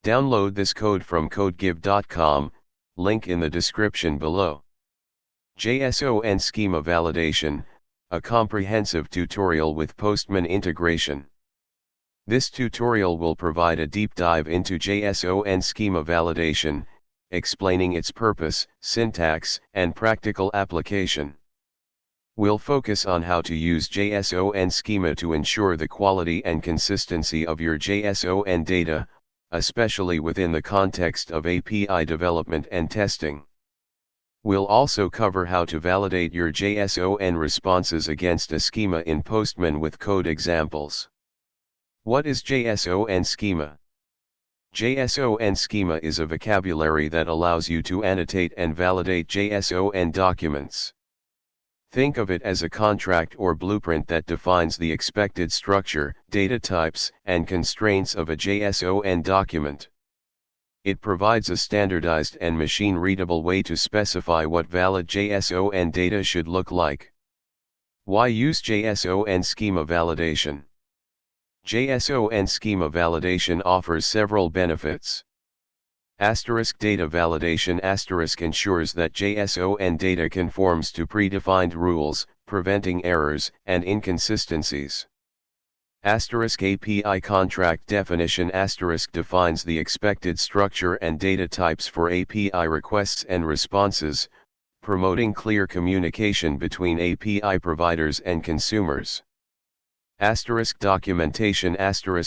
Download this code from codegive.com, link in the description below. Json Schema Validation, a comprehensive tutorial with Postman integration. This tutorial will provide a deep dive into Json Schema Validation, explaining its purpose, syntax, and practical application. We'll focus on how to use Json Schema to ensure the quality and consistency of your Json data, especially within the context of API development and testing. We'll also cover how to validate your Json responses against a schema in Postman with code examples. What is Json Schema? Json Schema is a vocabulary that allows you to annotate and validate Json documents. Think of it as a contract or blueprint that defines the expected structure, data types, and constraints of a Json document. It provides a standardized and machine-readable way to specify what valid Json data should look like. Why use Json Schema Validation? Json Schema Validation offers several benefits. Data validation ensures that Json data conforms to predefined rules, preventing errors and inconsistencies. API contract definition defines the expected structure and data types for API requests and responses, promoting clear communication between API providers and consumers. Documentation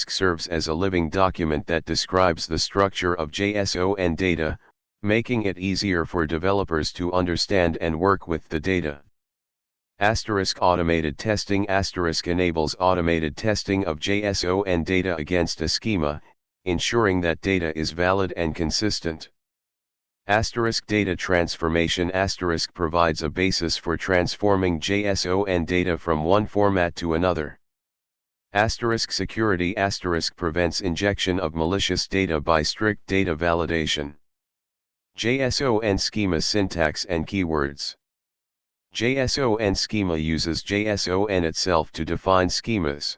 serves as a living document that describes the structure of Json data, making it easier for developers to understand and work with the data. Automated testing enables automated testing of Json data against a schema, ensuring that data is valid and consistent. Data transformation provides a basis for transforming Json data from one format to another. Security prevents injection of malicious data by strict data validation. Json Schema syntax and keywords. Json Schema uses Json itself to define schemas.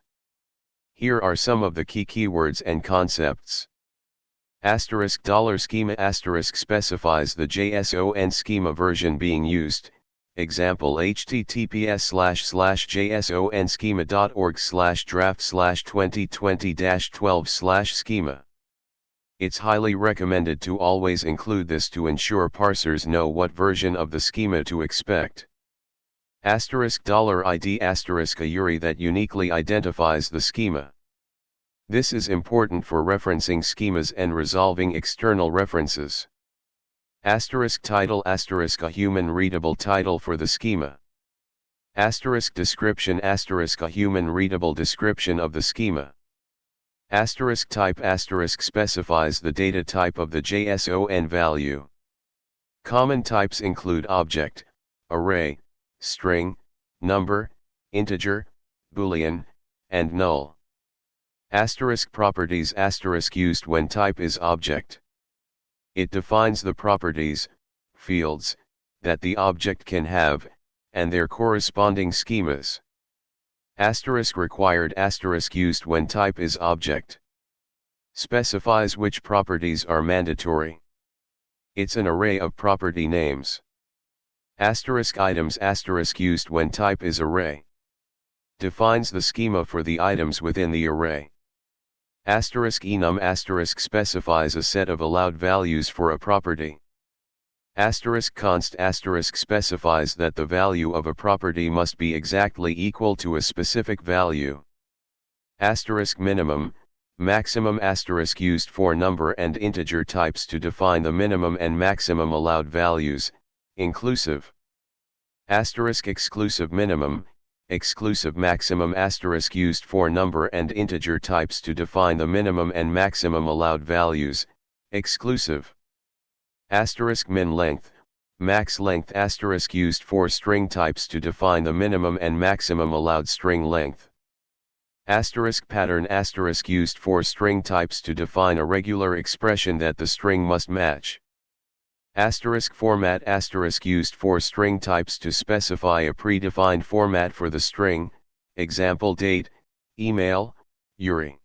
Here are some of the key keywords and concepts. $schema specifies the Json schema version being used. Example https://jsonschema.org/draft/2020-12/schema. It's highly recommended to always include this to ensure parsers know what version of the schema to expect. $ID a URI that uniquely identifies the schema. This is important for referencing schemas and resolving external references. Title a human readable title for the schema. Description a human readable description of the schema. Type specifies the data type of the Json value. Common types include object, array, string, number, integer, boolean, and null. Properties used when type is object. It defines the properties, fields, that the object can have, and their corresponding schemas. Required used when type is object. Specifies which properties are mandatory. It's an array of property names. Items used when type is array. Defines the schema for the items within the array. Enum specifies a set of allowed values for a property. Const specifies that the value of a property must be exactly equal to a specific value. Minimum, maximum used for number and integer types to define the minimum and maximum allowed values, inclusive. Exclusive minimum, exclusive maximum used for number and integer types to define the minimum and maximum allowed values, exclusive. Min length, max length used for string types to define the minimum and maximum allowed string length. Pattern used for string types to define a regular expression that the string must match. Format used for string types to specify a predefined format for the string, example date, email, URI.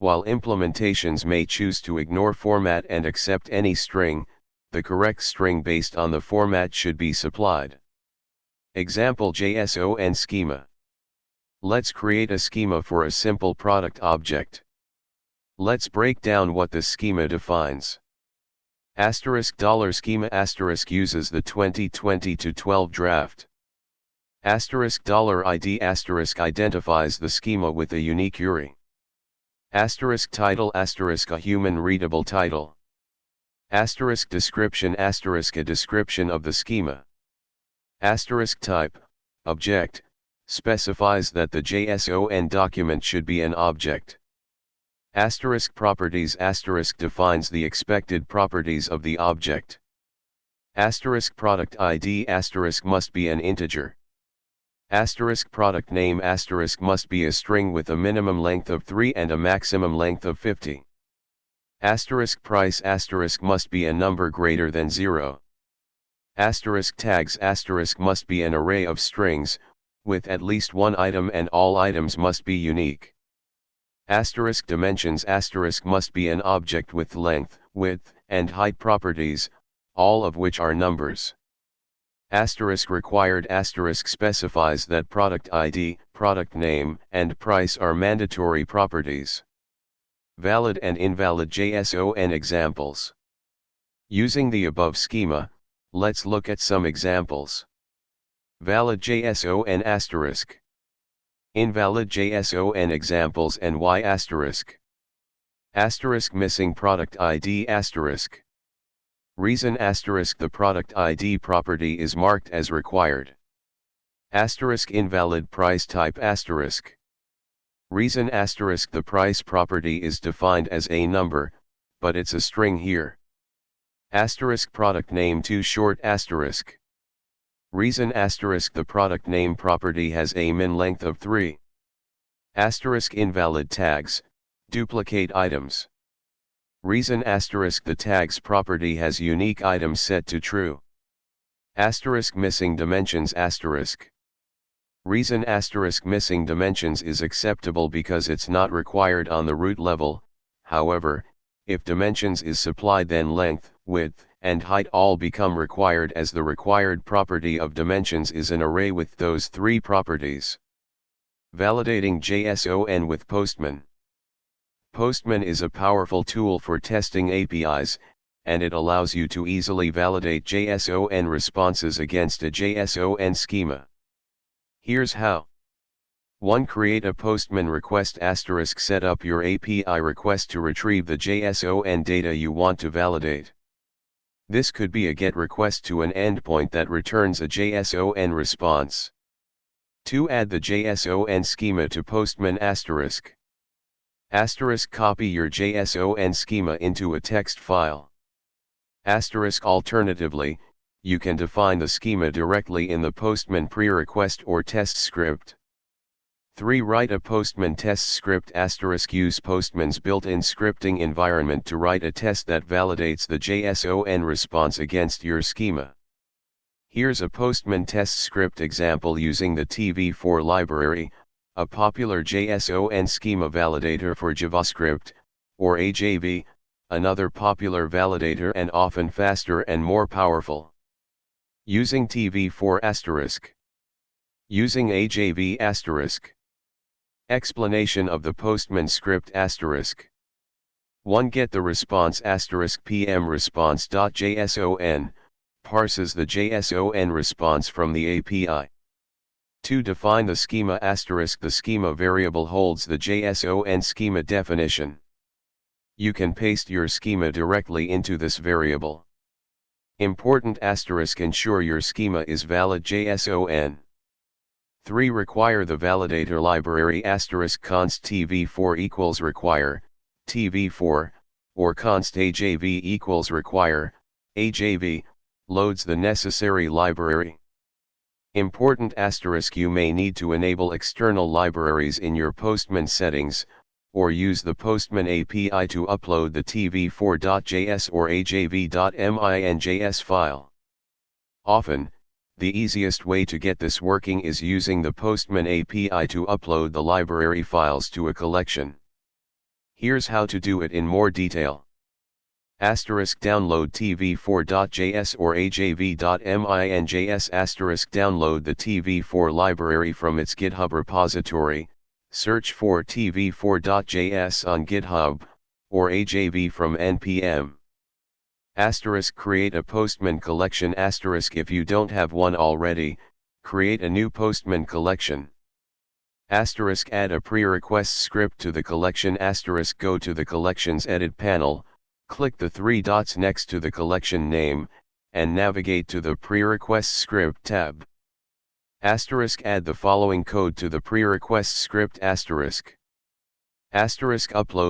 While implementations may choose to ignore format and accept any string, the correct string based on the format should be supplied. Example JSON schema. Let's create a schema for a simple product object. Let's break down what the schema defines. $schema uses the 2020-12 draft. $ID identifies the schema with a unique URI. Title a human readable title. Description a description of the schema. Type, object, specifies that the JSON document should be an object. Properties defines the expected properties of the object. Product ID must be an integer. Product name must be a string with a minimum length of 3 and a maximum length of 50. Price must be a number greater than 0. Tags must be an array of strings, with at least one item, and all items must be unique. Dimensions must be an object with length, width, and height properties, all of which are numbers. Required specifies that product ID, product name, and price are mandatory properties. Valid and invalid JSON examples. Using the above schema, let's look at some examples. Valid JSON *. Invalid JSON examples and why *. Missing product ID *. Reason *. The product ID property is marked as required. Invalid price type *. Reason *. The price property is defined as a number, but it's a string here. Product name too short *. Reason *. The product name property has a min length of 3. Invalid tags, duplicate items. Reason *. The tags property has unique items set to true. Missing dimensions *. Reason * missing dimensions is acceptable because it's not required on the root level. However, if dimensions is supplied, then length, width, and height all become required, as the required property of dimensions is an array with those three properties. Validating JSON with Postman. Postman is a powerful tool for testing APIs, and it allows you to easily validate JSON responses against a JSON schema. Here's how. 1. Create a Postman request *. Set up your API request to retrieve the JSON data you want to validate. This could be a GET request to an endpoint that returns a JSON response. 2. Add the JSON schema to Postman *. Copy your JSON schema into a text file. Alternatively, you can define the schema directly in the Postman pre-request or test script. 3. Write a Postman test script *. Use Postman's built-in scripting environment to write a test that validates the JSON response against your schema. Here's a Postman test script example using the TV4 library, a popular JSON schema validator for JavaScript, or AJV, another popular validator and often faster and more powerful. Using TV4 *. Using AJV *. Explanation of the Postman script *. 1. Get the response PM response.json, parses the JSON response from the API. 2. Define the schema *. The schema variable holds the JSON schema definition. You can paste your schema directly into this variable. Important *. Ensure your schema is valid JSON. 3. Require the validator library const tv4 equals require, tv4, or const ajv equals require, ajv, loads the necessary library. Important *. You may need to enable external libraries in your Postman settings, or use the Postman API to upload the tv4.js or ajv.min.js file. Often, the easiest way to get this working is using the Postman API to upload the library files to a collection. Here's how to do it in more detail. Download tv4.js or ajv.min.js download the tv4 library from its GitHub repository, search for tv4.js on GitHub, or ajv from npm. Create a Postman collection. If you don't have one already, create a new Postman collection. Add a pre-request script to the collection. Go to the collections edit panel, click the three dots next to the collection name, and navigate to the pre-request script tab. Add the following code to the pre-request script. Upload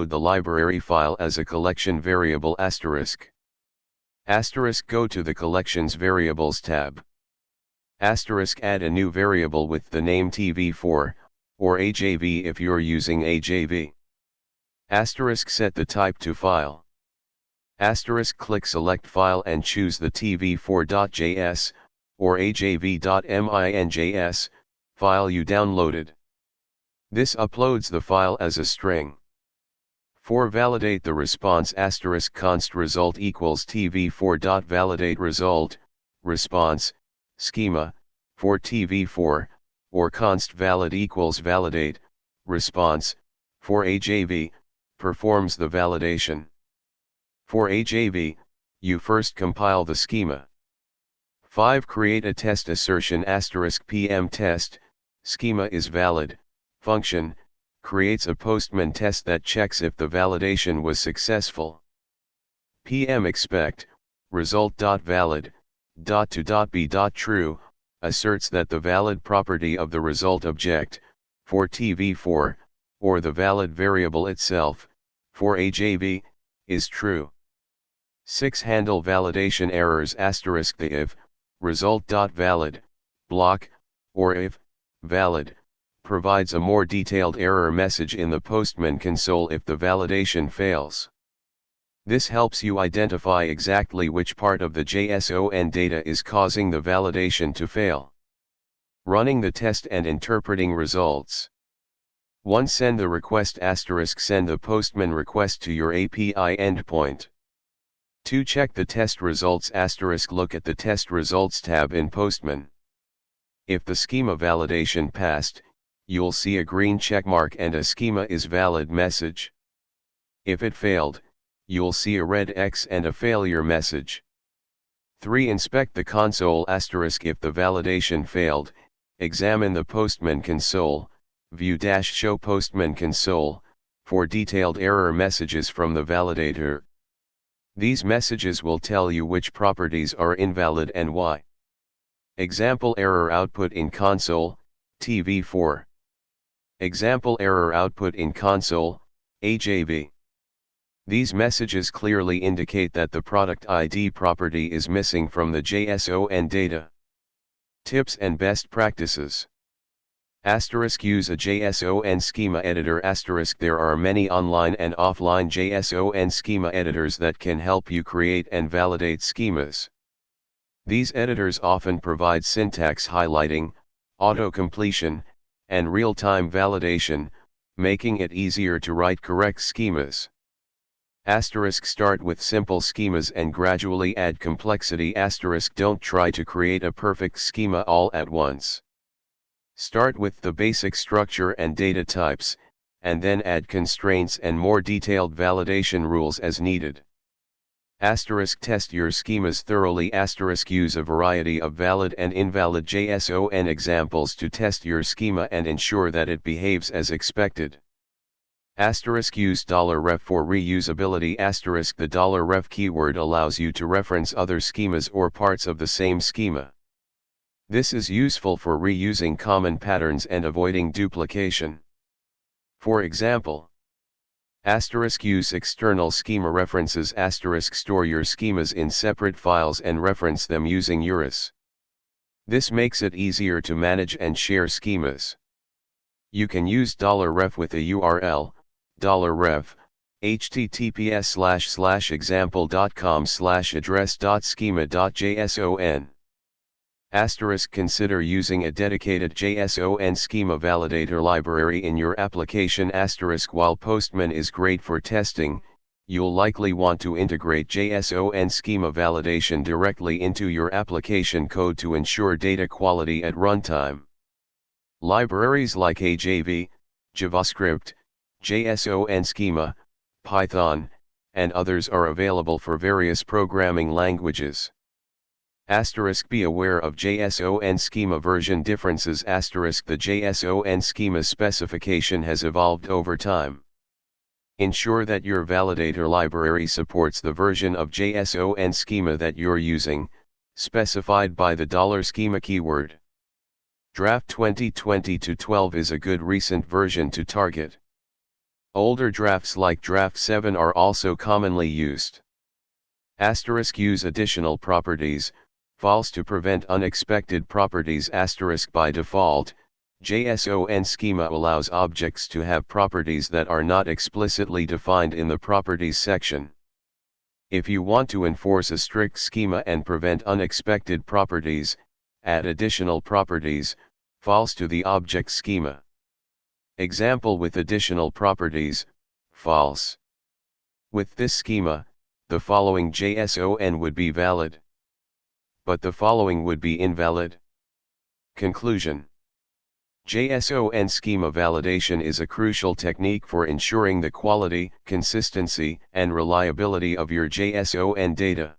the library file as a collection variable. Go to the collections variables tab. Add a new variable with the name tv4, or ajv if you're using ajv. Set the type to file. Click select file and choose the tv4.js, or ajv.min.js, file you downloaded. This uploads the file as a string. Validate the response. Const result equals tv4.validate result, response, schema, for tv4, or const valid equals validate, response, for ajv, performs the validation. For ajv, you first compile the schema. 5. Create a test assertion. PM test, schema is valid, function, creates a Postman test that checks if the validation was successful. PM expect, result.valid, .to.be.true, asserts that the valid property of the result object, for tv4, or the valid variable itself, for ajv, is true. 6. Handle validation errors. The if, result.valid, block, or if, valid, provides a more detailed error message in the Postman console if the validation fails. This helps you identify exactly which part of the JSON data is causing the validation to fail. Running the test and interpreting results. 1. Send the request. Send the Postman request to your API endpoint. 2. Check the test results. Look at the test results tab in Postman. If the schema validation passed, you'll see a green checkmark and a schema is valid message. If it failed, you'll see a red X and a failure message. 3. Inspect the console. If the validation failed, examine the Postman console, view-show Postman console, for detailed error messages from the validator. These messages will tell you which properties are invalid and why. Example error output in console, tv4. Example error output in console, ajv. These messages clearly indicate that the product ID property is missing from the JSON data. Tips and best practices. Use a JSON schema editor. There are many online and offline JSON schema editors that can help you create and validate schemas. These editors often provide syntax highlighting, auto-completion, and real-time validation, making it easier to write correct schemas. Start with simple schemas and gradually add complexity. Don't try to create a perfect schema all at once. Start with the basic structure and data types, and then add constraints and more detailed validation rules as needed. Test your schemas thoroughly. Use a variety of valid and invalid JSON examples to test your schema and ensure that it behaves as expected. Use $ref for reusability. The $ref keyword allows you to reference other schemas or parts of the same schema. This is useful for reusing common patterns and avoiding duplication. For example, use external schema references. Store your schemas in separate files and reference them using URIs. This makes it easier to manage and share schemas. You can use $ref with a URL, $ref, https://example.com/address.schema.json. Consider using a dedicated JSON schema validator library in your application. While Postman is great for testing, you'll likely want to integrate JSON schema validation directly into your application code to ensure data quality at runtime. Libraries like AJV, JavaScript, JSON schema, Python, and others are available for various programming languages. Be aware of JSON schema version differences. The JSON schema specification has evolved over time. Ensure that your validator library supports the version of JSON schema that you're using, specified by the $schema keyword. Draft 2020-12 is a good recent version to target. Older drafts like Draft 7 are also commonly used. Use additional properties, false to prevent unexpected properties. By default, JSON schema allows objects to have properties that are not explicitly defined in the properties section. If you want to enforce a strict schema and prevent unexpected properties, add additional properties, false to the object schema. Example with additional properties, false. With this schema, the following JSON would be valid, but the following would be invalid. Conclusion: JSON schema validation is a crucial technique for ensuring the quality, consistency, and reliability of your JSON data.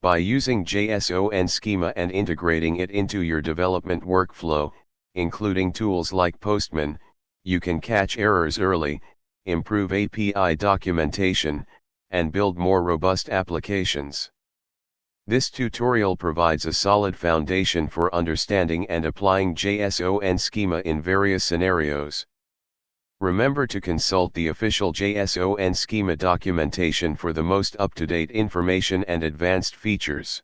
By using JSON schema and integrating it into your development workflow, including tools like Postman, you can catch errors early, improve API documentation, and build more robust applications. This tutorial provides a solid foundation for understanding and applying JSON schema in various scenarios. Remember to consult the official JSON schema documentation for the most up-to-date information and advanced features.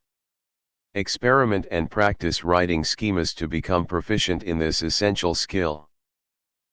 Experiment and practice writing schemas to become proficient in this essential skill.